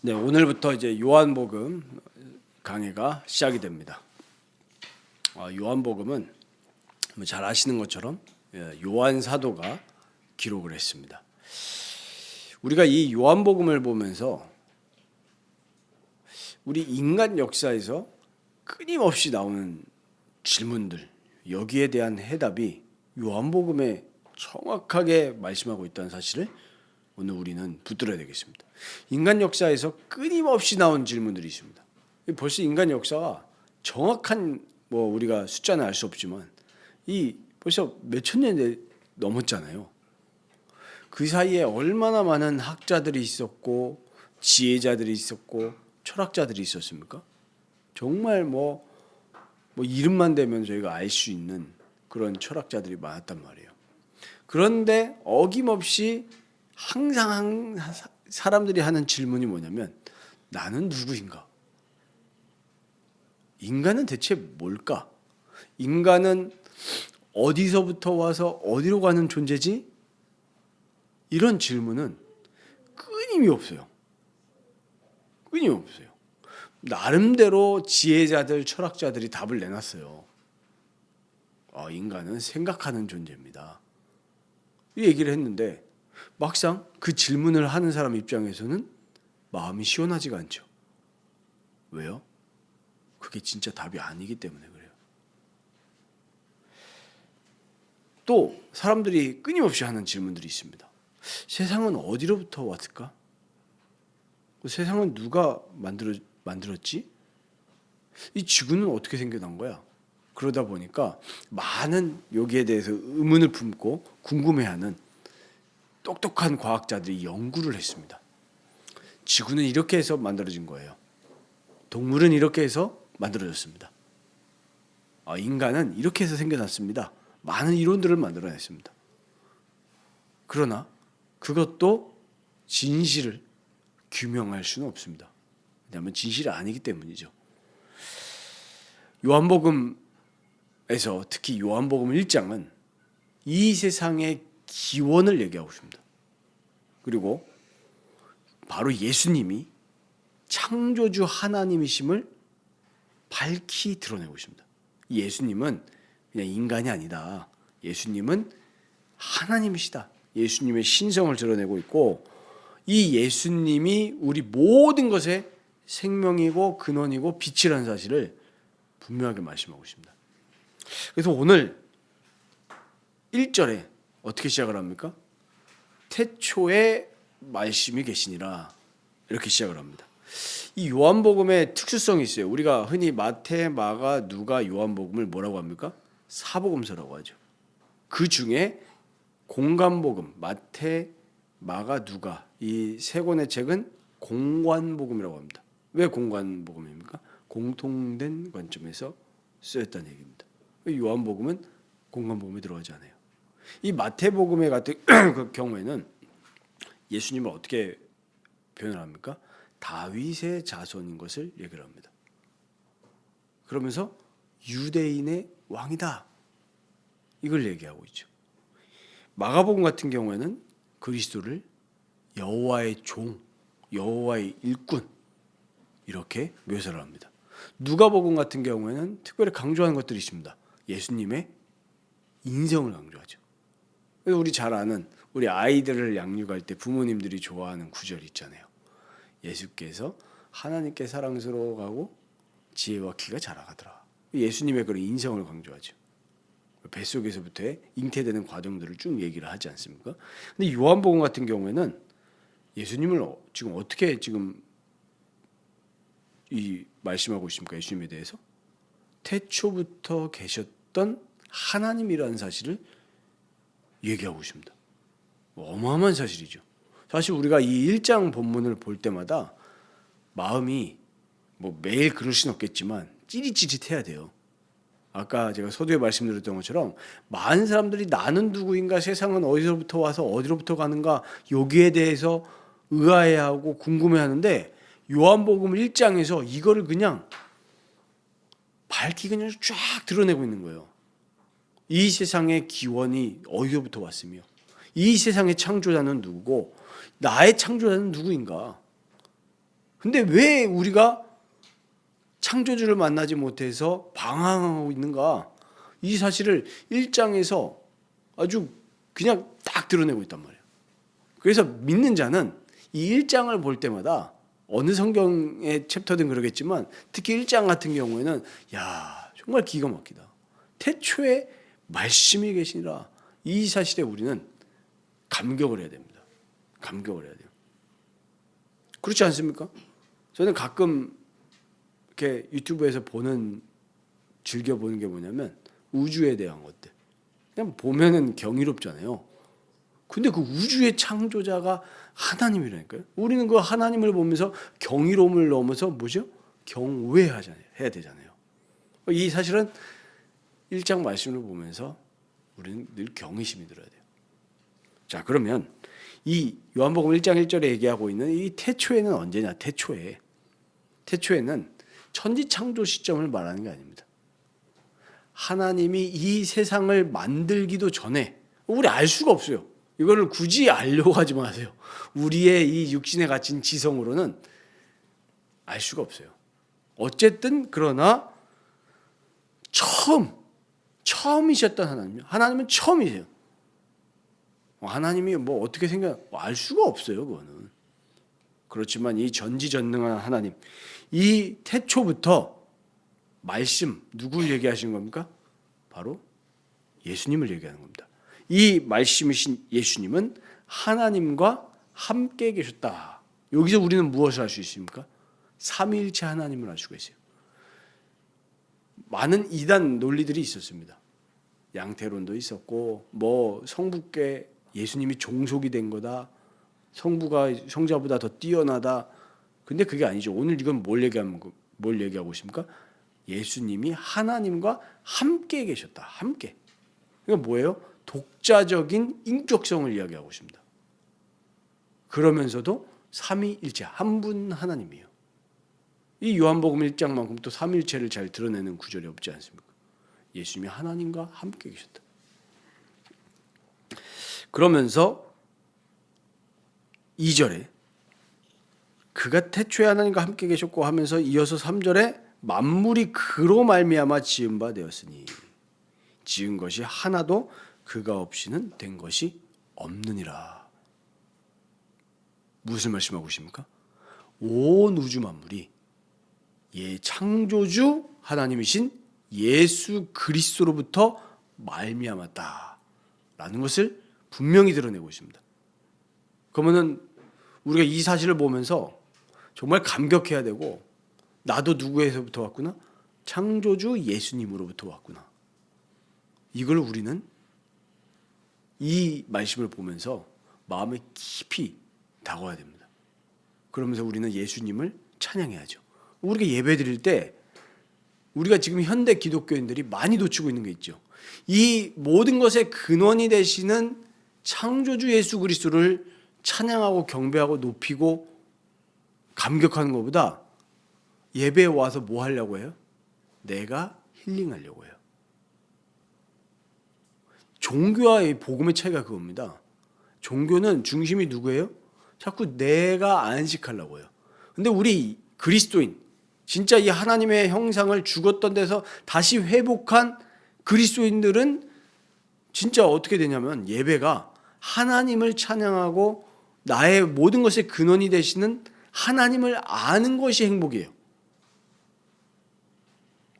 네, 오늘부터 이제 요한복음 강해가 시작이 됩니다. 요한복음은 잘 아시는 것처럼 요한 사도가 기록을 했습니다. 우리가 이 요한복음을 보면서 우리 인간 역사에서 끊임없이 나오는 질문들, 여기에 대한 해답이 요한복음에 정확하게 말씀하고 있다는 사실을 오늘 우리는 붙들어야 되겠습니다. 인간 역사에서 끊임없이 나온 질문들이 있습니다. 벌써 인간 역사가 정확한 우리가 숫자는 알 수 없지만 이 벌써 몇천 년 넘었잖아요. 그 사이에 얼마나 많은 학자들이 있었고 지혜자들이 있었고 철학자들이 있었습니까? 정말 이름만 대면 저희가 알 수 있는 그런 철학자들이 많았단 말이에요. 그런데 어김없이 항상 사람들이 하는 질문이 뭐냐면 나는 누구인가? 인간은 대체 뭘까? 인간은 어디서부터 와서 어디로 가는 존재지? 이런 질문은 끊임이 없어요. 끊임없어요. 나름대로 지혜자들, 철학자들이 답을 내놨어요. 인간은 생각하는 존재입니다. 이 얘기를 했는데 막상 그 질문을 하는 사람 입장에서는 마음이 시원하지가 않죠. 왜요? 그게 진짜 답이 아니기 때문에 그래요. 또 사람들이 끊임없이 하는 질문들이 있습니다. 세상은 어디로부터 왔을까? 세상은 누가 만들었지? 이 지구는 어떻게 생겨난 거야? 그러다 보니까 많은 여기에 대해서 의문을 품고 궁금해하는 똑똑한 과학자들이 연구를 했습니다. 지구는 이렇게 해서 만들어진 거예요. 동물은 이렇게 해서 만들어졌습니다. 인간은 이렇게 해서 생겨났습니다. 많은 이론들을 만들어냈습니다. 그러나 그것도 진실을 규명할 수는 없습니다. 왜냐하면 진실이 아니기 때문이죠. 요한복음에서 특히 요한복음 1장은 이 세상의 기원을 얘기하고 있습니다. 그리고 바로 예수님이 창조주 하나님이심을 밝히 드러내고 있습니다. 예수님은 그냥 인간이 아니다. 예수님은 하나님이시다. 예수님의 신성을 드러내고 있고 이 예수님이 우리 모든 것의 생명이고 근원이고 빛이라는 사실을 분명하게 말씀하고 있습니다. 그래서 오늘 1절에 어떻게 시작을 합니까? 태초에 말씀이 계시니라 이렇게 시작을 합니다. 이 요한복음의 특수성이 있어요. 우리가 흔히 마태, 마가, 누가 요한복음을 뭐라고 합니까? 사복음서라고 하죠. 그 중에 공관복음, 마태, 마가, 누가 이 세 권의 책은 공관복음이라고 합니다. 왜 공관복음입니까? 공통된 관점에서 쓰였다는 얘기입니다. 요한복음은 공관복음에 들어가지 않아요. 이 마태복음의 같은 그 경우에는 예수님을 어떻게 표현을 합니까? 다윗의 자손인 것을 얘기를 합니다. 그러면서 유대인의 왕이다. 이걸 얘기하고 있죠. 마가복음 같은 경우에는 그리스도를 여호와의 종, 여호와의 일꾼 이렇게 묘사를 합니다. 누가복음 같은 경우에는 특별히 강조하는 것들이 있습니다. 예수님의 인성을 강조하죠. 그래서 우리 잘 아는 우리 아이들을 양육할 때 부모님들이 좋아하는 구절이 있잖아요. 예수께서 하나님께 사랑스러워가고 지혜와 키가 자라가더라. 예수님의 그런 인성을 강조하죠. 뱃속에서부터의 잉태되는 과정들을 쭉 얘기를 하지 않습니까? 근데 요한복음 같은 경우에는 예수님을 지금 어떻게 이 말씀하고 있습니까? 예수님에 대해서 태초부터 계셨던 하나님이라는 사실을 얘기하고 있습니다. 어마어마한 사실이죠. 사실 우리가 이 1장 본문을 볼 때마다 마음이 매일 그럴 수는 없겠지만 찌릿찌릿해야 돼요. 아까 제가 서두에 말씀드렸던 것처럼 많은 사람들이 나는 누구인가, 세상은 어디서부터 와서 어디로부터 가는가 여기에 대해서 의아해하고 궁금해하는데 요한복음 1장에서 이거를 그냥 밝히 그냥 쫙 드러내고 있는 거예요. 이 세상의 기원이 어디로부터 왔으며 이 세상의 창조자는 누구고 나의 창조자는 누구인가? 근데 왜 우리가 창조주를 만나지 못해서 방황하고 있는가? 이 사실을 1장에서 아주 그냥 딱 드러내고 있단 말이에요. 그래서 믿는 자는 이 1장을 볼 때마다 어느 성경의 챕터든 그러겠지만 특히 1장 같은 경우에는 야 정말 기가 막히다. 태초에 말씀이 계시니라. 이 사실에 우리는 감격을 해야 됩니다. 감격을 해야 돼요. 그렇지 않습니까? 저는 가끔 이렇게 유튜브에서 즐겨 보는 게 뭐냐면 우주에 대한 것들. 그냥 보면은 경이롭잖아요. 근데 그 우주의 창조자가 하나님이라니까요. 우리는 그 하나님을 보면서 경이로움을 넘어서 뭐죠? 경외해야 되잖아요. 이 사실은 1장 말씀을 보면서 우리는 늘 경외심이 들어야 돼요. 자, 그러면 이 요한복음 1장 1절에 얘기하고 있는 이 태초에는 언제냐? 태초에는 천지 창조 시점을 말하는 게 아닙니다. 하나님이 이 세상을 만들기도 전에 우리 알 수가 없어요. 이거를 굳이 알려고 하지 마세요. 우리의 이 육신에 갇힌 지성으로는 알 수가 없어요. 어쨌든 그러나 처음이셨던 하나님은 처음이세요. 하나님이 뭐 어떻게 알 수가 없어요. 그거는. 그렇지만 이 전지전능한 하나님, 이 태초부터 말씀 누구를 얘기하시는 겁니까? 바로 예수님을 얘기하는 겁니다. 이 말씀이신 예수님은 하나님과 함께 계셨다. 여기서 우리는 무엇을 알 수 있습니까? 삼위일체 하나님을 알 수가 있어요. 많은 이단 논리들이 있었습니다. 양태론도 있었고 성부께 예수님이 종속이 된 거다. 성부가 성자보다 더 뛰어나다. 근데 그게 아니죠. 오늘 이건 뭘 얘기하고 있습니까? 예수님이 하나님과 함께 계셨다. 함께. 이건 뭐예요? 독자적인 인격성을 이야기하고 있습니다. 그러면서도 삼위일체 한 분 하나님이에요. 이 요한복음 1장만큼 또 삼위일체를 잘 드러내는 구절이 없지 않습니까? 예수님이 하나님과 함께 계셨다. 그러면서 2절에 그가 태초에 하나님과 함께 계셨고 하면서 이어서 3절에 만물이 그로 말미암아 지은 바 되었으니 지은 것이 하나도 그가 없이는 된 것이 없느니라. 무슨 말씀하고 계십니까? 온 우주 만물이 창조주 하나님이신 예수 그리스도로부터 말미암았다라는 것을 분명히 드러내고 있습니다. 그러면은 우리가 이 사실을 보면서 정말 감격해야 되고 나도 누구에서부터 왔구나? 창조주 예수님으로부터 왔구나. 이걸 우리는 이 말씀을 보면서 마음에 깊이 다가와야 됩니다. 그러면서 우리는 예수님을 찬양해야죠. 우리가 예배 드릴 때 우리가 지금 현대 기독교인들이 많이 놓치고 있는 게 있죠. 이 모든 것의 근원이 되시는 창조주 예수 그리스도를 찬양하고 경배하고 높이고 감격하는 것보다 예배에 와서 뭐 하려고 해요? 내가 힐링하려고 해요. 종교와 이 복음의 차이가 그겁니다. 종교는 중심이 누구예요? 자꾸 내가 안식하려고 해요. 근데 우리 그리스도인, 진짜 이 하나님의 형상을 죽었던 데서 다시 회복한 그리스도인들은 진짜 어떻게 되냐면 예배가 하나님을 찬양하고 나의 모든 것의 근원이 되시는 하나님을 아는 것이 행복이에요.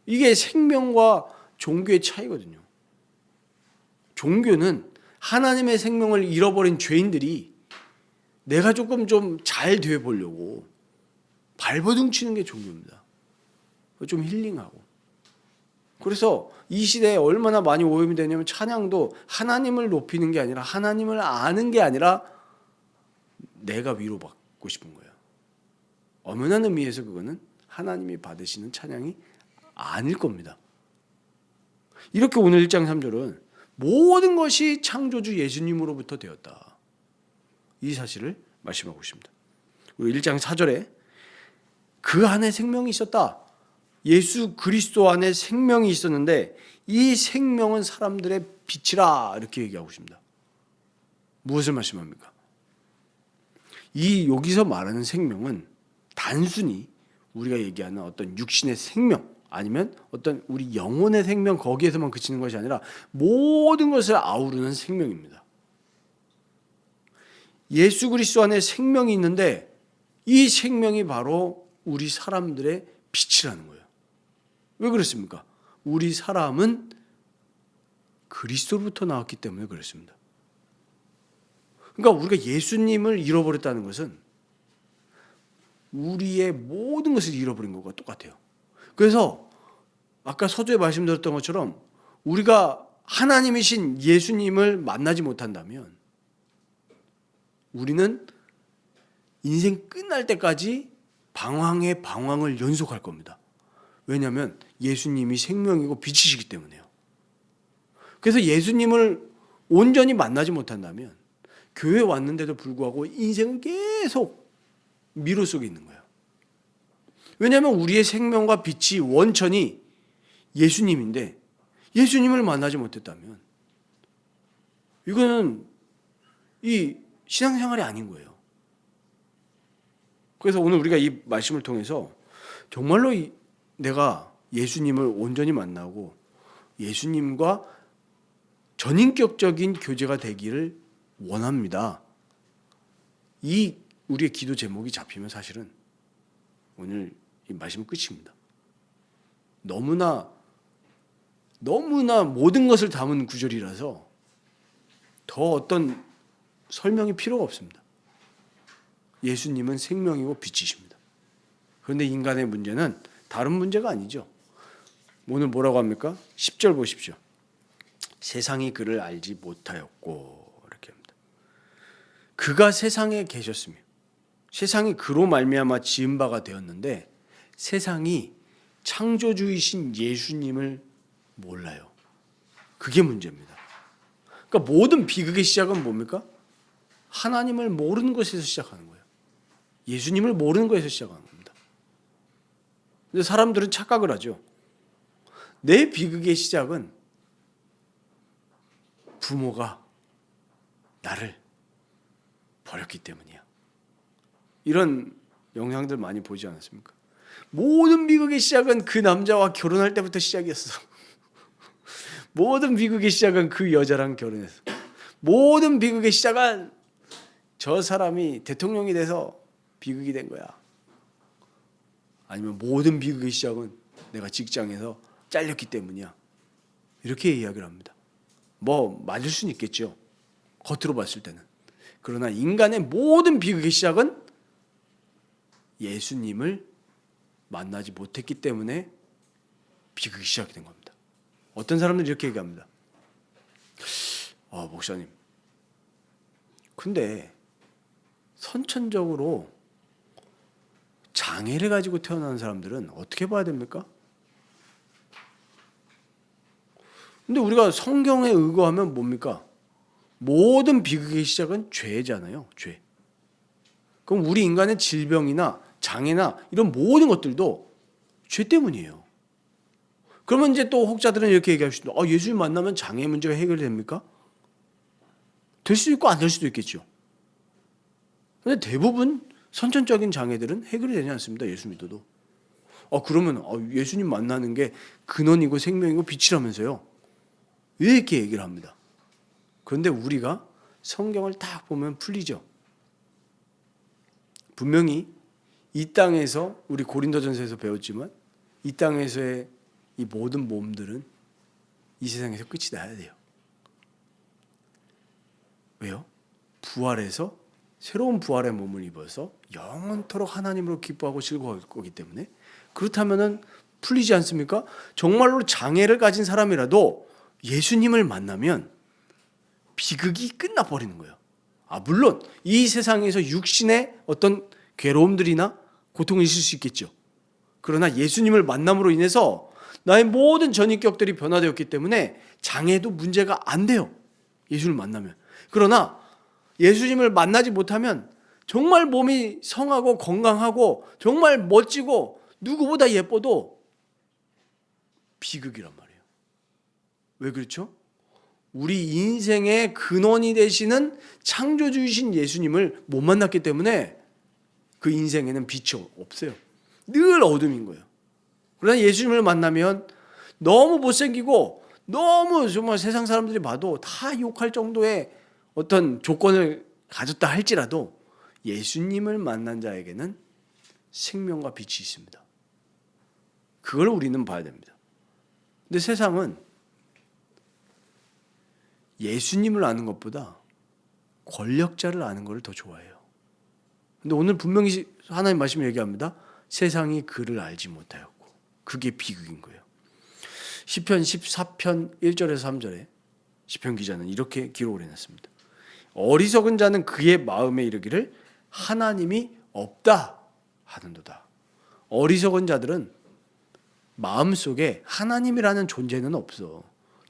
이게 생명과 종교의 차이거든요. 종교는 하나님의 생명을 잃어버린 죄인들이 내가 조금 좀 잘 돼 보려고 발버둥 치는 게 종교입니다. 좀 힐링하고. 그래서 이 시대에 얼마나 많이 오염이 되냐면 찬양도 하나님을 높이는 게 아니라 하나님을 아는 게 아니라 내가 위로받고 싶은 거예요. 엄연한 의미에서 그거는 하나님이 받으시는 찬양이 아닐 겁니다. 이렇게 오늘 1장 3절은 모든 것이 창조주 예수님으로부터 되었다. 이 사실을 말씀하고 있습니다. 우리 1장 4절에 그 안에 생명이 있었다. 예수 그리스도 안에 생명이 있었는데 이 생명은 사람들의 빛이라 이렇게 얘기하고 있습니다. 무엇을 말씀합니까? 이 여기서 말하는 생명은 단순히 우리가 얘기하는 어떤 육신의 생명 아니면 어떤 우리 영혼의 생명 거기에서만 그치는 것이 아니라 모든 것을 아우르는 생명입니다. 예수 그리스도 안에 생명이 있는데 이 생명이 바로 우리 사람들의 빛이라는 거예요. 왜 그렇습니까? 우리 사람은 그리스도로부터 나왔기 때문에 그렇습니다. 그러니까 우리가 예수님을 잃어버렸다는 것은 우리의 모든 것을 잃어버린 것과 똑같아요. 그래서 아까 서두에 말씀드렸던 것처럼 우리가 하나님이신 예수님을 만나지 못한다면 우리는 인생 끝날 때까지 방황의 방황을 연속할 겁니다. 왜냐하면 예수님이 생명이고 빛이시기 때문에요. 그래서 예수님을 온전히 만나지 못한다면 교회에 왔는데도 불구하고 인생은 계속 미로 속에 있는 거예요. 왜냐하면 우리의 생명과 빛이 원천이 예수님인데 예수님을 만나지 못했다면 이거는 이 신앙생활이 아닌 거예요. 그래서 오늘 우리가 이 말씀을 통해서 정말로 내가 예수님을 온전히 만나고 예수님과 전인격적인 교제가 되기를 원합니다. 이 우리의 기도 제목이 잡히면 사실은 오늘 이 말씀은 끝입니다. 너무나 모든 것을 담은 구절이라서 더 어떤 설명이 필요가 없습니다. 예수님은 생명이고 빛이십니다. 그런데 인간의 문제는 다른 문제가 아니죠. 오늘 뭐라고 합니까? 10절 보십시오. 세상이 그를 알지 못하였고 이렇게 합니다. 그가 세상에 계셨으며 세상이 그로 말미암아 지은 바가 되었는데 세상이 창조주이신 예수님을 몰라요. 그게 문제입니다. 그러니까 모든 비극의 시작은 뭡니까? 하나님을 모르는 것에서 시작하는 거예요. 예수님을 모르는 것에서 시작하는 겁니다. 근데 사람들은 착각을 하죠. 내 비극의 시작은 부모가 나를 버렸기 때문이야. 이런 영향들 많이 보지 않았습니까? 모든 비극의 시작은 그 남자와 결혼할 때부터 시작이었어. 모든 비극의 시작은 그 여자랑 결혼했어. 모든 비극의 시작은 저 사람이 대통령이 돼서 비극이 된 거야. 아니면 모든 비극의 시작은 내가 직장에서 잘렸기 때문이야. 이렇게 이야기를 합니다. 뭐 맞을 수는 있겠죠. 겉으로 봤을 때는. 그러나 인간의 모든 비극의 시작은 예수님을 만나지 못했기 때문에 비극이 시작이 된 겁니다. 어떤 사람들이 이렇게 얘기합니다. 목사님, 근데 선천적으로 장애를 가지고 태어난 사람들은 어떻게 봐야 됩니까? 근데 우리가 성경에 의거하면 뭡니까? 모든 비극의 시작은 죄잖아요. 죄. 그럼 우리 인간의 질병이나 장애나 이런 모든 것들도 죄 때문이에요. 그러면 이제 또 혹자들은 이렇게 얘기할 수도 있습니다. 예수님 만나면 장애 문제가 해결됩니까? 될 수도 있고 안 될 수도 있겠죠. 그런데 대부분 선천적인 장애들은 해결이 되지 않습니다. 예수 믿어도. 그러면 예수님 만나는 게 근원이고 생명이고 빛이라면서요. 왜 이렇게 얘기를 합니다. 그런데 우리가 성경을 딱 보면 풀리죠. 분명히 이 땅에서 우리 고린도전서에서 배웠지만 이 땅에서의 이 모든 몸들은 이 세상에서 끝이 나야 돼요. 왜요? 부활해서 새로운 부활의 몸을 입어서 영원토록 하나님으로 기뻐하고 즐거워할 거기 때문에 그렇다면은 풀리지 않습니까? 정말로 장애를 가진 사람이라도 예수님을 만나면 비극이 끝나버리는 거예요. 물론 이 세상에서 육신의 어떤 괴로움들이나 고통이 있을 수 있겠죠. 그러나 예수님을 만남으로 인해서 나의 모든 전인격들이 변화되었기 때문에 장애도 문제가 안 돼요. 예수를 만나면. 그러나 예수님을 만나지 못하면 정말 몸이 성하고 건강하고 정말 멋지고 누구보다 예뻐도 비극이란 말이에요. 왜 그렇죠? 우리 인생의 근원이 되시는 창조주이신 예수님을 못 만났기 때문에 그 인생에는 빛이 없어요. 늘 어둠인 거예요. 그러나 예수님을 만나면 너무 못생기고 너무 정말 세상 사람들이 봐도 다 욕할 정도의 어떤 조건을 가졌다 할지라도 예수님을 만난 자에게는 생명과 빛이 있습니다. 그걸 우리는 봐야 됩니다. 근데 세상은 예수님을 아는 것보다 권력자를 아는 것을 더 좋아해요. 근데 오늘 분명히 하나님 말씀이 얘기합니다. 세상이 그를 알지 못하였고 그게 비극인 거예요. 시편 14편 1절에서 3절에 시편 기자는 이렇게 기록을 해놨습니다. 어리석은 자는 그의 마음에 이르기를 하나님이 없다 하는도다. 어리석은 자들은 마음속에 하나님이라는 존재는 없어.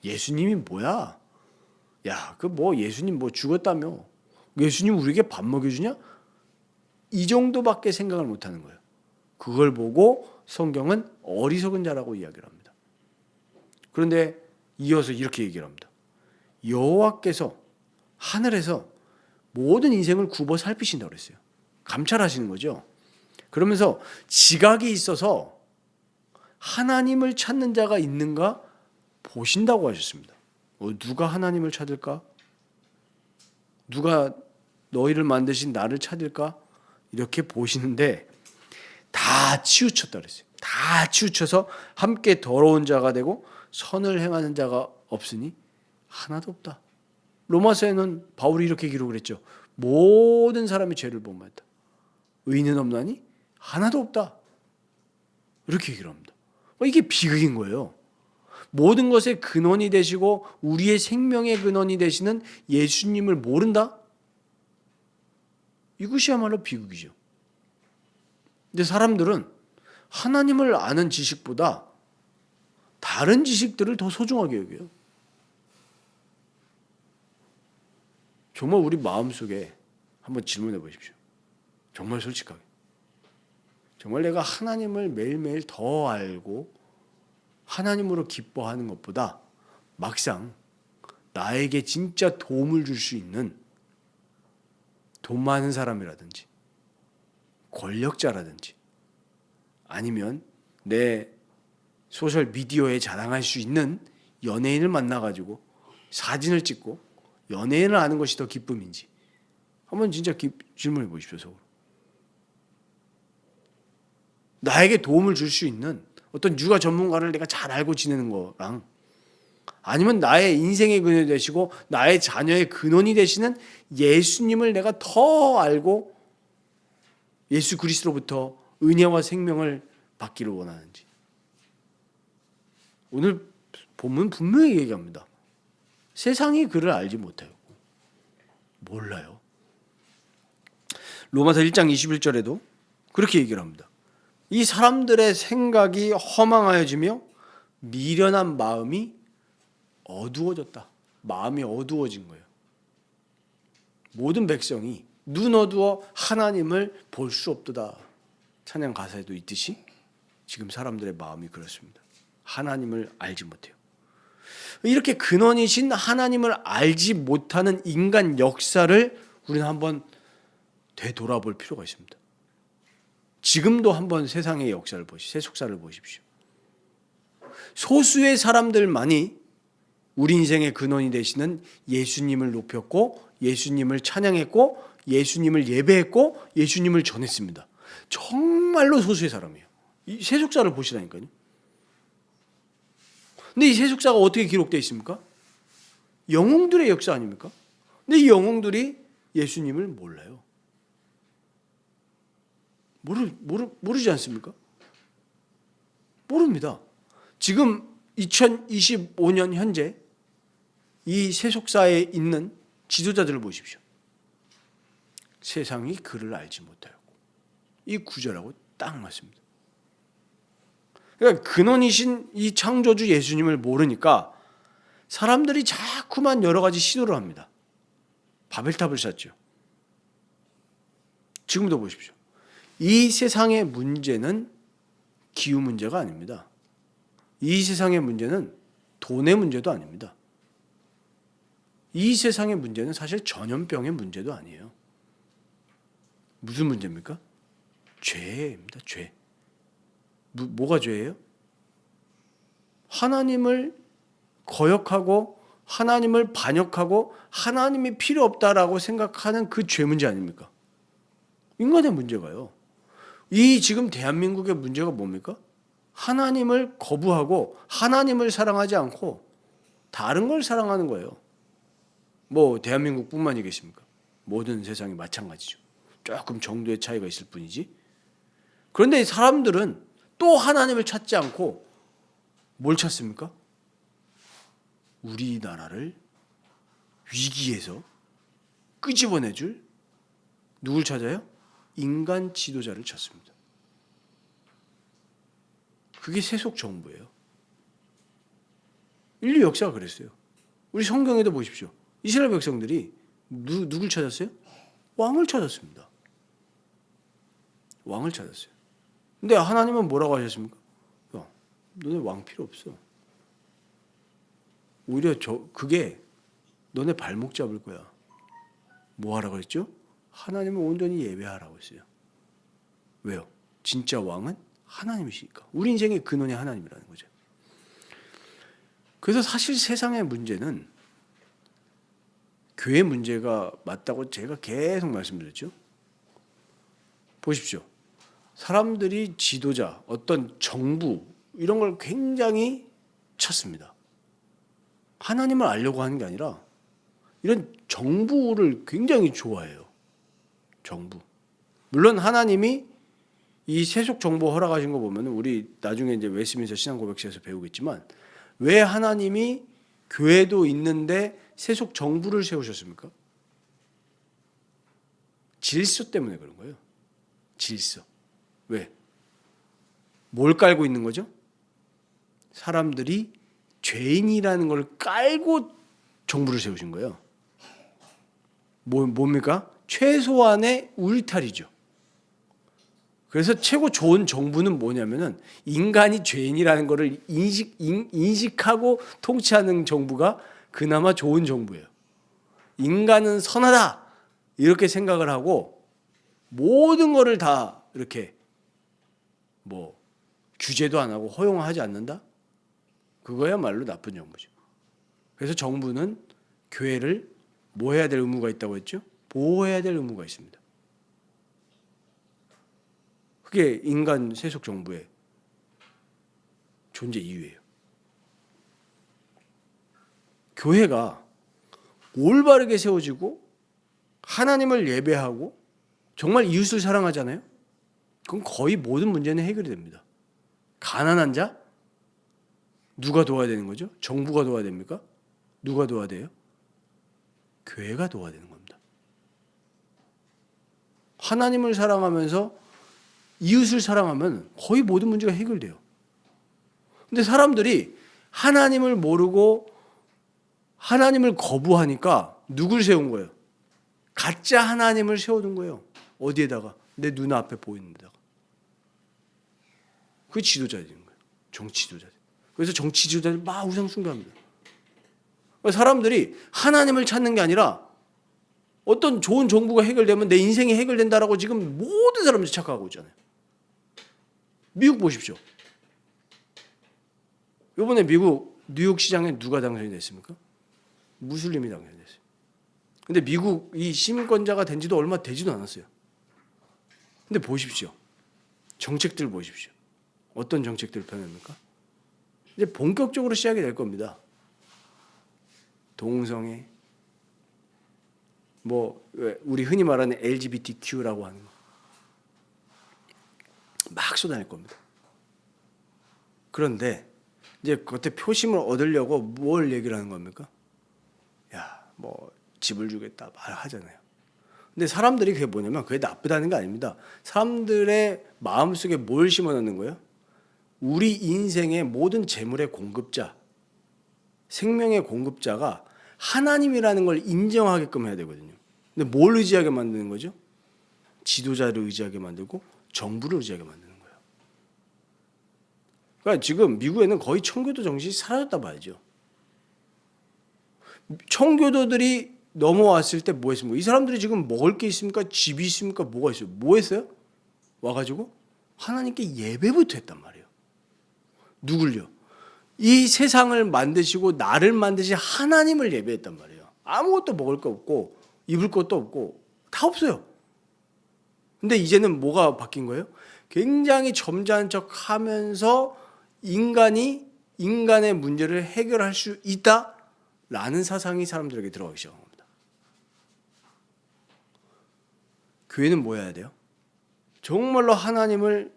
예수님이 뭐야? 야, 그 뭐 예수님 뭐 죽었다며? 예수님 우리에게 밥 먹여주냐? 이 정도밖에 생각을 못하는 거예요. 그걸 보고 성경은 어리석은 자라고 이야기를 합니다. 그런데 이어서 이렇게 얘기를 합니다. 여호와께서 하늘에서 모든 인생을 굽어 살피신다고 그랬어요. 감찰하시는 거죠. 그러면서 지각이 있어서 하나님을 찾는 자가 있는가 보신다고 하셨습니다. 누가 하나님을 찾을까? 누가 너희를 만드신 나를 찾을까? 이렇게 보시는데 다 치우쳤다 그랬어요. 다 치우쳐서 함께 더러운 자가 되고 선을 행하는 자가 없으니 하나도 없다. 로마서에는 바울이 이렇게 기록을 했죠. 모든 사람이 죄를 범하였다. 의인은 없나니 하나도 없다. 이렇게 얘기를 합니다. 이게 비극인 거예요. 모든 것의 근원이 되시고 우리의 생명의 근원이 되시는 예수님을 모른다? 이것이야말로 비극이죠. 근데 사람들은 하나님을 아는 지식보다 다른 지식들을 더 소중하게 여겨요. 정말 우리 마음속에 한번 질문해 보십시오. 정말 솔직하게. 정말 내가 하나님을 매일매일 더 알고 하나님으로 기뻐하는 것보다 막상 나에게 진짜 도움을 줄 수 있는 돈 많은 사람이라든지 권력자라든지 아니면 내 소셜 미디어에 자랑할 수 있는 연예인을 만나가지고 사진을 찍고 연예인을 아는 것이 더 기쁨인지 한번 진짜 질문해 보십시오. 속으로. 나에게 도움을 줄 수 있는 어떤 육아 전문가를 내가 잘 알고 지내는 거랑 아니면 나의 인생의 근원이 되시고 나의 자녀의 근원이 되시는 예수님을 내가 더 알고 예수 그리스도로부터 은혜와 생명을 받기를 원하는지. 오늘 본문 분명히 얘기합니다. 세상이 그를 알지 못해요. 몰라요. 로마서 1장 21절에도 그렇게 얘기를 합니다. 이 사람들의 생각이 허망하여지며 미련한 마음이 어두워졌다. 마음이 어두워진 거예요. 모든 백성이 눈 어두워 하나님을 볼 수 없도다. 찬양 가사에도 있듯이 지금 사람들의 마음이 그렇습니다. 하나님을 알지 못해요. 이렇게 근원이신 하나님을 알지 못하는 인간 역사를 우리는 한번 되돌아볼 필요가 있습니다. 지금도 한번 세상의 역사를 세속사를 보십시오. 소수의 사람들만이 우리 인생의 근원이 되시는 예수님을 높였고 예수님을 찬양했고 예수님을 예배했고 예수님을 전했습니다. 정말로 소수의 사람이에요. 이 세속사를 보시라니까요. 근데 이 세속사가 어떻게 기록되어 있습니까? 영웅들의 역사 아닙니까? 근데 이 영웅들이 예수님을 몰라요. 모르지 않습니까? 모릅니다. 지금 2025년 현재 이 세속사에 있는 지도자들을 보십시오. 세상이 그를 알지 못하였고 이 구절하고 딱 맞습니다. 그러니까 근원이신 이 창조주 예수님을 모르니까 사람들이 자꾸만 여러 가지 시도를 합니다. 바벨탑을 쌓죠. 지금도 보십시오. 이 세상의 문제는 기후 문제가 아닙니다. 이 세상의 문제는 돈의 문제도 아닙니다. 이 세상의 문제는 사실 전염병의 문제도 아니에요. 무슨 문제입니까? 죄입니다. 죄. 뭐가 죄예요? 하나님을 거역하고 하나님을 반역하고 하나님이 필요 없다라고 생각하는 그 죄 문제 아닙니까? 인간의 문제가요. 이 지금 대한민국의 문제가 뭡니까? 하나님을 거부하고 하나님을 사랑하지 않고 다른 걸 사랑하는 거예요. 뭐 대한민국뿐만이겠습니까? 모든 세상이 마찬가지죠. 조금 정도의 차이가 있을 뿐이지. 그런데 사람들은 또 하나님을 찾지 않고 뭘 찾습니까? 우리나라를 위기에서 끄집어내줄 누굴 찾아요? 인간 지도자를 찾습니다. 그게 세속 정부예요. 인류 역사가 그랬어요. 우리 성경에도 보십시오. 이스라엘 백성들이 누굴 찾았어요? 왕을 찾았습니다. 왕을 찾았어요. 근데 하나님은 뭐라고 하셨습니까? 야, 너네 왕 필요 없어. 오히려 그게 너네 발목 잡을 거야. 뭐 하라고 했죠? 하나님을 온전히 예배하라고 했어요. 왜요? 진짜 왕은 하나님이시니까. 우리 인생의 근원이 하나님이라는 거죠. 그래서 사실 세상의 문제는 교회 문제가 맞다고 제가 계속 말씀드렸죠. 보십시오. 사람들이 지도자, 어떤 정부 이런 걸 굉장히 찾습니다. 하나님을 알려고 하는 게 아니라 이런 정부를 굉장히 좋아해요. 정부. 물론 하나님이 이 세속 정부 허락하신 거 보면 우리 나중에 이제 웨스트민스터 신앙고백서에서 배우겠지만 왜 하나님이 교회도 있는데 세속 정부를 세우셨습니까? 질서 때문에 그런 거예요. 질서. 왜? 뭘 깔고 있는 거죠? 사람들이 죄인이라는 걸 깔고 정부를 세우신 거예요. 뭡니까? 최소한의 울타리죠. 그래서 최고 좋은 정부는 뭐냐면은 인간이 죄인이라는 것을 인식하고 통치하는 정부가 그나마 좋은 정부예요. 인간은 선하다 이렇게 생각을 하고 모든 것을 다 이렇게 뭐 규제도 안 하고 허용하지 않는다? 그거야말로 나쁜 정부죠. 그래서 정부는 교회를 뭐 해야 될 의무가 있다고 했죠? 보호해야 될 의무가 있습니다. 그게 인간 세속 정부의 존재 이유예요. 교회가 올바르게 세워지고 하나님을 예배하고 정말 이웃을 사랑하잖아요. 그럼 거의 모든 문제는 해결이 됩니다. 가난한 자 누가 도와야 되는 거죠? 정부가 도와야 됩니까? 누가 도와야 돼요? 교회가 도와야 되는 겁니다. 하나님을 사랑하면서 이웃을 사랑하면 거의 모든 문제가 해결돼요. 근데 사람들이 하나님을 모르고 하나님을 거부하니까 누굴 세운 거예요? 가짜 하나님을 세워둔 거예요. 어디에다가? 내 눈앞에 보이는 데다가. 그게 지도자가 되는 거예요. 정치 지도자. 그래서 정치 지도자들 막 우상 숭배합니다. 사람들이 하나님을 찾는 게 아니라 어떤 좋은 정부가 해결되면 내 인생이 해결된다라고 지금 모든 사람들이 착각하고 있잖아요. 미국 보십시오. 이번에 미국 뉴욕 시장에 누가 당선이 됐습니까? 무슬림이 당선이 됐어요. 근데 미국 이 시민권자가 된 지도 얼마 되지도 않았어요. 근데 보십시오. 정책들 보십시오. 어떤 정책들을 펴냅니까? 이제 본격적으로 시작이 될 겁니다. 동성애, 뭐 우리 흔히 말하는 LGBTQ라고 하는 거 막 쏟아낼 겁니다. 그런데 이제 그때 표심을 얻으려고 뭘 얘기를 하는 겁니까? 야, 뭐 집을 주겠다 말하잖아요. 근데 사람들이 그게 뭐냐면 그게 나쁘다는 게 아닙니다. 사람들의 마음속에 뭘 심어놓는 거예요? 우리 인생의 모든 재물의 공급자, 생명의 공급자가 하나님이라는 걸 인정하게끔 해야 되거든요. 근데 뭘 의지하게 만드는 거죠? 지도자를 의지하게 만들고 정부를 의지하게 만드는 거예요. 그러니까 지금 미국에는 거의 청교도 정신이 사라졌다 봐야죠. 청교도들이 넘어왔을 때 뭐 했습니까? 이 사람들이 지금 먹을 게 있습니까? 집이 있습니까? 뭐가 있어요? 뭐 했어요? 와가지고 하나님께 예배부터 했단 말이에요. 누굴요? 이 세상을 만드시고 나를 만드신 하나님을 예배했단 말이에요. 아무것도 먹을 거 없고 입을 것도 없고 다 없어요. 근데 이제는 뭐가 바뀐 거예요? 굉장히 점잖은 척 하면서 인간이 인간의 문제를 해결할 수 있다라는 사상이 사람들에게 들어가기 시작한 겁니다. 교회는 뭐 해야 돼요? 정말로 하나님을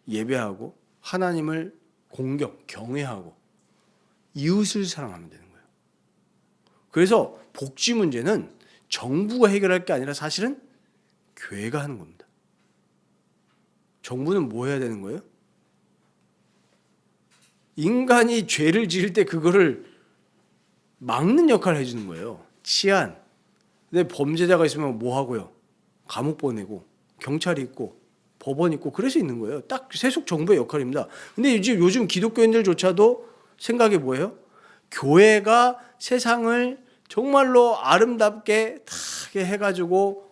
예배하고 하나님을 경외하고 이웃을 사랑하면 되는 거예요. 그래서 복지 문제는 정부가 해결할 게 아니라 사실은 교회가 하는 겁니다. 정부는 뭐 해야 되는 거예요? 인간이 죄를 지을 때 그거를 막는 역할을 해주는 거예요. 치안. 근데 범죄자가 있으면 뭐 하고요? 감옥 보내고 경찰이 있고 법원 있고 그래서 있는 거예요. 딱 세속 정부의 역할입니다. 근데 요즘 기독교인들조차도 생각이 뭐예요? 교회가 세상을 정말로 아름답게 다 해가지고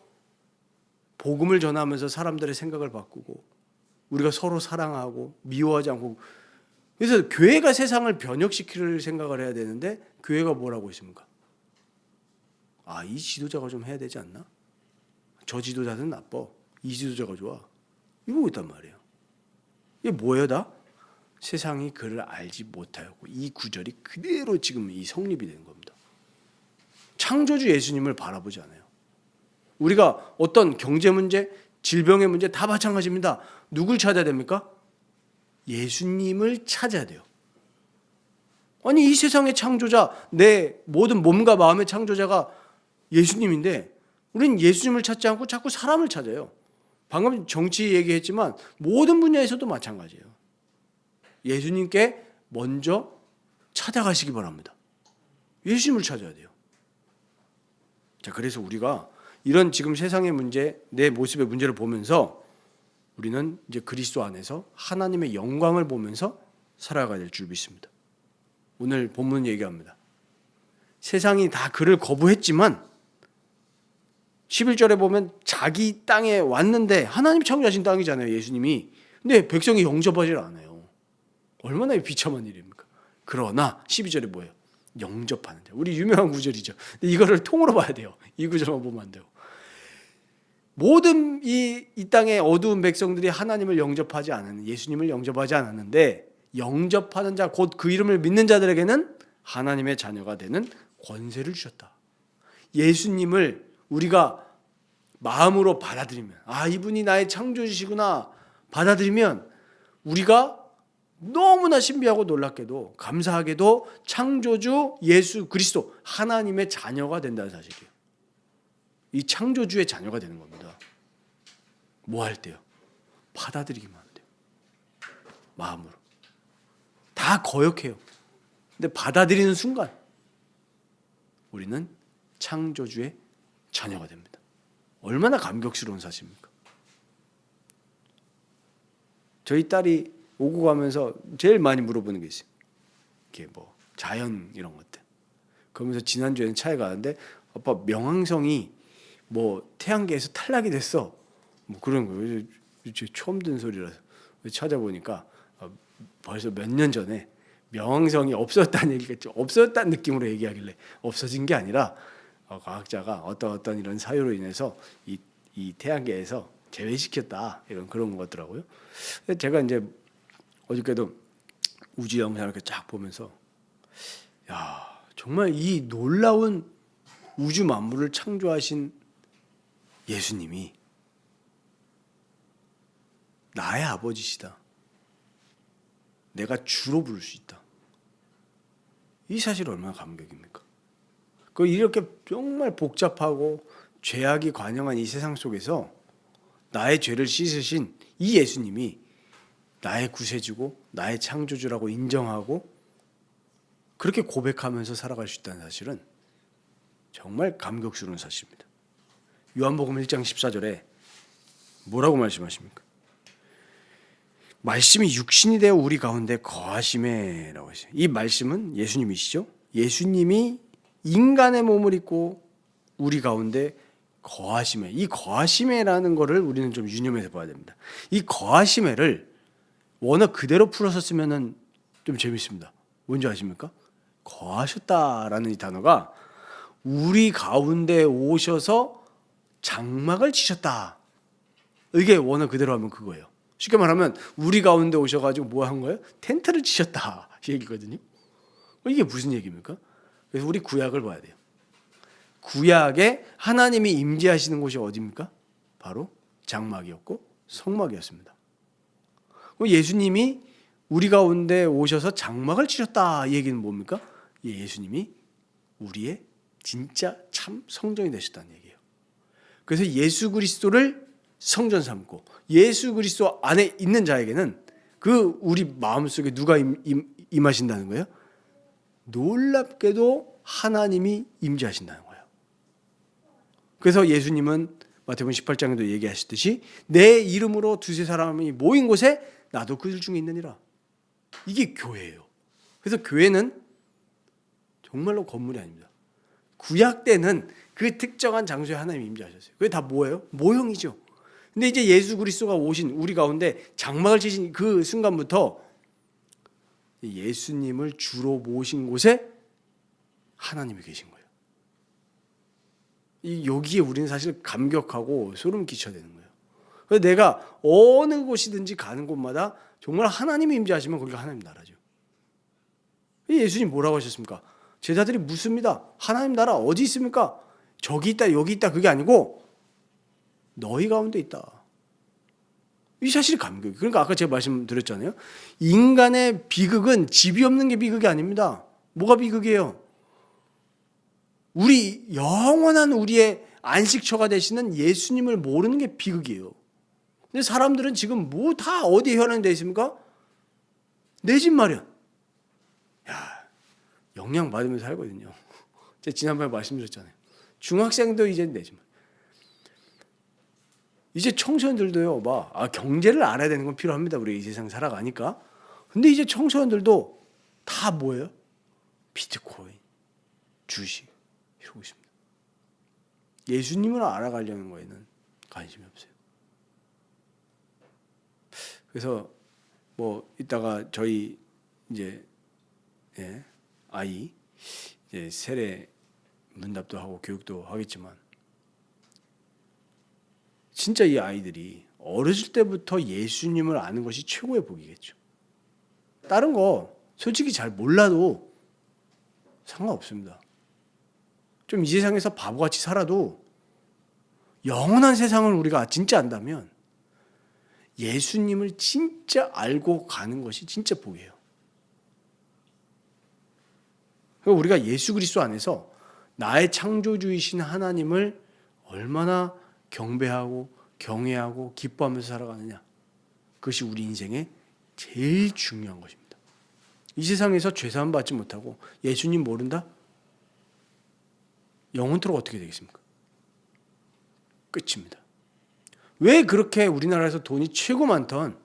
복음을 전하면서 사람들의 생각을 바꾸고 우리가 서로 사랑하고 미워하지 않고, 그래서 교회가 세상을 변혁시킬 생각을 해야 되는데 교회가 뭐라고 있습니까? 이 지도자가 좀 해야 되지 않나? 저 지도자는 나빠. 이 지도자가 좋아. 이러고 있단 말이에요. 이게 뭐예요 다? 세상이 그를 알지 못하였고, 이 구절이 그대로 지금 이 성립이 된 겁니다. 창조주 예수님을 바라보지 않아요. 우리가 어떤 경제 문제, 질병의 문제 다 마찬가지입니다. 누굴 찾아야 됩니까? 예수님을 찾아야 돼요. 아니 이 세상의 창조자, 내 모든 몸과 마음의 창조자가 예수님인데 우리는 예수님을 찾지 않고 자꾸 사람을 찾아요. 방금 정치 얘기했지만 모든 분야에서도 마찬가지예요. 예수님께 먼저 찾아가시기 바랍니다. 예수님을 찾아야 돼요. 자, 그래서 우리가 이런 지금 세상의 문제, 내 모습의 문제를 보면서 우리는 이제 그리스도 안에서 하나님의 영광을 보면서 살아가야 될 줄 믿습니다. 오늘 본문 얘기합니다. 세상이 다 그를 거부했지만 11절에 보면 자기 땅에 왔는데, 하나님 창조하신 땅이잖아요, 예수님이. 근데 백성이 영접하지 않아요. 얼마나 비참한 일입니까? 그러나 12절에 뭐예요? 영접하는데. 우리 유명한 구절이죠. 근데 이거를 통으로 봐야 돼요. 이 구절만 보면 안 돼요. 모든 이 땅의 어두운 백성들이 하나님을 영접하지 않은, 예수님을 영접하지 않았는데 영접하는 자, 곧 그 이름을 믿는 자들에게는 하나님의 자녀가 되는 권세를 주셨다. 예수님을 우리가 마음으로 받아들이면, 이분이 나의 창조주시구나 받아들이면 우리가 너무나 신비하고 놀랍게도 감사하게도 창조주 예수 그리스도 하나님의 자녀가 된다는 사실이에요. 이 창조주의 자녀가 되는 겁니다. 뭐 할 때요? 받아들이기만 하면 돼요. 마음으로. 다 거역해요. 근데 받아들이는 순간 우리는 창조주의 자녀가 됩니다. 얼마나 감격스러운 사실입니까? 저희 딸이 오고 가면서 제일 많이 물어보는 게 있어요. 이게 뭐 자연 이런 것들. 그러면서 지난주에는 차에 가는데 아빠 명왕성이 뭐 태양계에서 탈락이 됐어. 뭐 그런 거예요. 처음 듣는 소리라서 찾아보니까 벌써 몇 년 전에 명왕성이 없었다는 얘기가 없었다는 느낌으로 얘기하길래 없어진 게 아니라 과학자가 어떤 이런 사유로 인해서 이 태양계에서 제외시켰다 이런 그런 것 같더라고요. 제가 이제 어저께도 우주 영상을 이렇게 쫙 보면서 정말 이 놀라운 우주 만물을 창조하신 예수님이 나의 아버지시다. 내가 주로 부를 수 있다. 이 사실이 얼마나 감격입니까? 이렇게 정말 복잡하고 죄악이 관영한 이 세상 속에서 나의 죄를 씻으신 이 예수님이 나의 구세주고 나의 창조주라고 인정하고 그렇게 고백하면서 살아갈 수 있다는 사실은 정말 감격스러운 사실입니다. 요한복음 1장 14절에 뭐라고 말씀하십니까? 말씀이 육신이 되어 우리 가운데 거하심에라고 했어요. 이 말씀은 예수님이시죠. 예수님이 인간의 몸을 입고 우리 가운데 거하심에, 이 거하심에라는 거를 우리는 좀 유념해서 봐야 됩니다. 이 거하심에를 원어 그대로 풀어서 쓰면은 좀 재밌습니다. 뭔지 아십니까? 거하셨다라는 이 단어가 우리 가운데 오셔서 장막을 치셨다. 이게 원어 그대로 하면 그거예요. 쉽게 말하면 우리 가운데 오셔가지고 뭐 한 거예요? 텐트를 치셨다 이 얘기거든요. 이게 무슨 얘기입니까? 그래서 우리 구약을 봐야 돼요. 구약에 하나님이 임재하시는 곳이 어디입니까? 바로 장막이었고 성막이었습니다. 예수님이 우리 가운데 오셔서 장막을 치셨다 이 얘기는 뭡니까? 예수님이 우리의 진짜 참 성전이 되셨다는 얘기예요. 그래서 예수 그리스도를 성전 삼고 예수 그리스도 안에 있는 자에게는 그 우리 마음속에 누가 임하신다는 거예요? 놀랍게도 하나님이 임재하신다는 거예요. 그래서 예수님은 마태복음 18장에도 얘기하셨듯이 내 이름으로 두세 사람이 모인 곳에 나도 그들 중에 있느니라. 이게 교회예요. 그래서 교회는 정말로 건물이 아닙니다. 구약 때는 그 특정한 장소에 하나님이 임재하셨어요. 그게 다 뭐예요? 모형이죠. 근데 이제 예수 그리스도가 오신 우리 가운데 장막을 치신 그 순간부터 예수님을 주로 모신 곳에 하나님이 계신 거예요. 여기에 우리는 사실 감격하고 소름 끼쳐야 되는 거예요. 그래서 내가 어느 곳이든지 가는 곳마다 정말 하나님이 임재하시면 거기가 하나님 나라죠. 예수님 뭐라고 하셨습니까? 제자들이 묻습니다. 하나님 나라 어디 있습니까? 저기 있다 여기 있다 그게 아니고 너희 가운데 있다. 이 사실이 감격이에요. 그러니까 아까 제가 말씀드렸잖아요. 인간의 비극은 집이 없는 게 비극이 아닙니다. 뭐가 비극이에요? 우리 영원한 우리의 안식처가 되시는 예수님을 모르는 게 비극이에요. 근데 사람들은 지금 뭐 다 어디에 현황되어 있습니까? 내 집 마련. 야, 영향 받으면서 살거든요. 제가 지난번에 말씀드렸잖아요. 중학생도 이제 내 집 마련. 이제 청소년들도요, 경제를 알아야 되는 건 필요합니다. 우리 이 세상 살아가니까. 근데 이제 청소년들도 다 뭐예요? 비트코인, 주식 이러고 있습니다. 예수님을 알아가려는 거에는 관심이 없어요. 그래서 이따가 저희 이제 아이 이제 세례 문답도 하고 교육도 하겠지만 진짜 이 아이들이 어렸을 때부터 예수님을 아는 것이 최고의 복이겠죠. 다른 거 솔직히 잘 몰라도 상관없습니다. 좀 이 세상에서 바보같이 살아도 영원한 세상을 우리가 진짜 안다면 예수님을 진짜 알고 가는 것이 진짜 복이에요. 그러니까 우리가 예수 그리스도 안에서 나의 창조주이신 하나님을 얼마나 경배하고 경외하고 기뻐하면서 살아가느냐. 그것이 우리 인생의 제일 중요한 것입니다. 이 세상에서 죄사함 받지 못하고 예수님 모른다? 영원토록 어떻게 되겠습니까? 끝입니다. 왜 그렇게 우리나라에서 돈이 최고 많던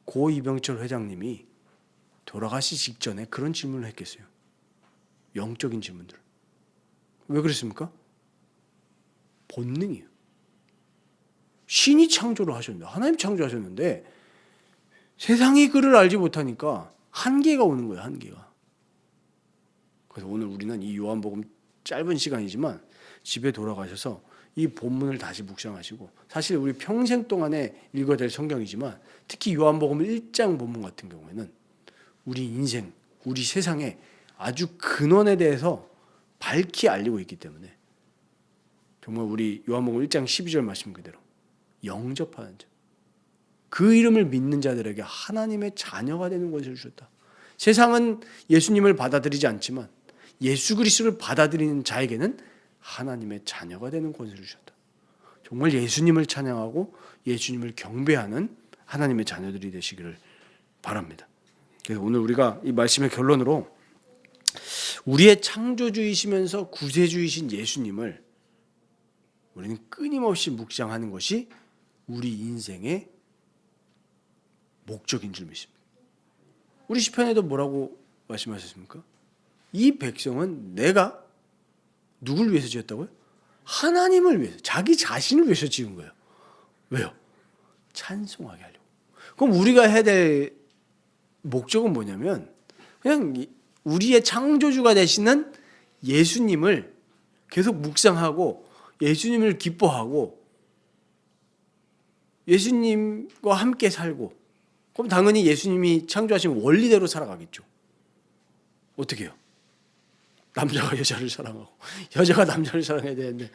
고 이병철 회장님이 돌아가시 직전에 그런 질문을 했겠어요? 영적인 질문들. 왜 그랬습니까? 본능이에요. 신이 창조를 하셨는데, 하나님 창조하셨는데 세상이 그를 알지 못하니까 한계가 오는 거예요. 한계가. 그래서 오늘 우리는 이 요한복음 짧은 시간이지만 집에 돌아가셔서 이 본문을 다시 묵상하시고, 사실 우리 평생 동안에 읽어야 될 성경이지만 특히 요한복음 1장 본문 같은 경우에는 우리 인생, 우리 세상에 아주 근원에 대해서 밝히 알리고 있기 때문에 정말 우리 요한복음 1장 12절 말씀 그대로 영접하는 자, 그 이름을 믿는 자들에게 하나님의 자녀가 되는 것을 주셨다. 세상은 예수님을 받아들이지 않지만 예수 그리스도를 받아들이는 자에게는 하나님의 자녀가 되는 권세를 주셨다. 정말 예수님을 찬양하고 예수님을 경배하는 하나님의 자녀들이 되시기를 바랍니다. 그래서 오늘 우리가 이 말씀의 결론으로 우리의 창조주이시면서 구세주이신 예수님을 우리는 끊임없이 묵상하는 것이 우리 인생의 목적인 줄 믿습니다. 우리 시편에도 뭐라고 말씀하셨습니까? 이 백성은 내가 누굴 위해서 지었다고요? 하나님을 위해서, 자기 자신을 위해서 지은 거예요. 왜요? 찬송하게 하려고. 그럼 우리가 해야 될 목적은 뭐냐면 그냥 우리의 창조주가 되시는 예수님을 계속 묵상하고 예수님을 기뻐하고 예수님과 함께 살고, 그럼 당연히 예수님이 창조하신 원리대로 살아가겠죠. 어떻게 해요? 남자가 여자를 사랑하고 여자가 남자를 사랑해야 되는데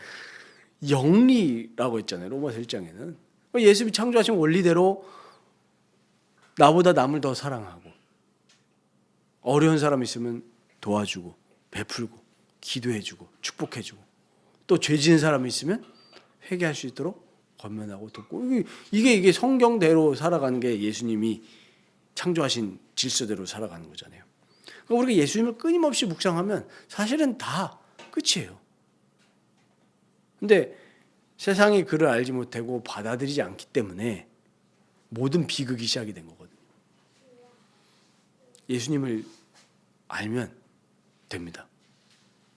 영리라고 했잖아요. 로마서 1장에는. 예수님이 창조하신 원리대로 나보다 남을 더 사랑하고 어려운 사람 있으면 도와주고 베풀고 기도해주고 축복해주고 또 죄 지은 사람이 있으면 회개할 수 있도록 권면하고 돕고, 이게 성경대로 살아가는 게 예수님이 창조하신 질서대로 살아가는 거잖아요. 그러니까 우리가 예수님을 끊임없이 묵상하면 사실은 다 끝이에요. 근데 세상이 그를 알지 못하고 받아들이지 않기 때문에 모든 비극이 시작이 된 거거든요. 예수님을 알면 됩니다.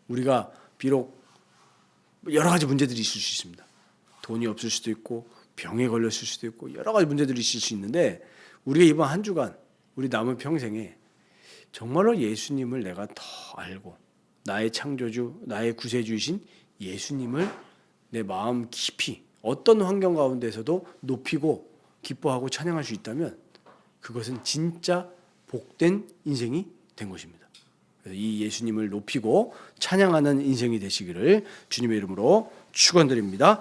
우리가 비록 여러 가지 문제들이 있을 수 있습니다. 돈이 없을 수도 있고 병에 걸렸을 수도 있고 여러 가지 문제들이 있을 수 있는데, 우리가 이번 한 주간 우리 남은 평생에 정말로 예수님을 내가 더 알고 나의 창조주, 나의 구세주이신 예수님을 내 마음 깊이 어떤 환경 가운데서도 높이고 기뻐하고 찬양할 수 있다면 그것은 진짜 복된 인생이 된 것입니다. 그래서 이 예수님을 높이고 찬양하는 인생이 되시기를 주님의 이름으로 축원드립니다.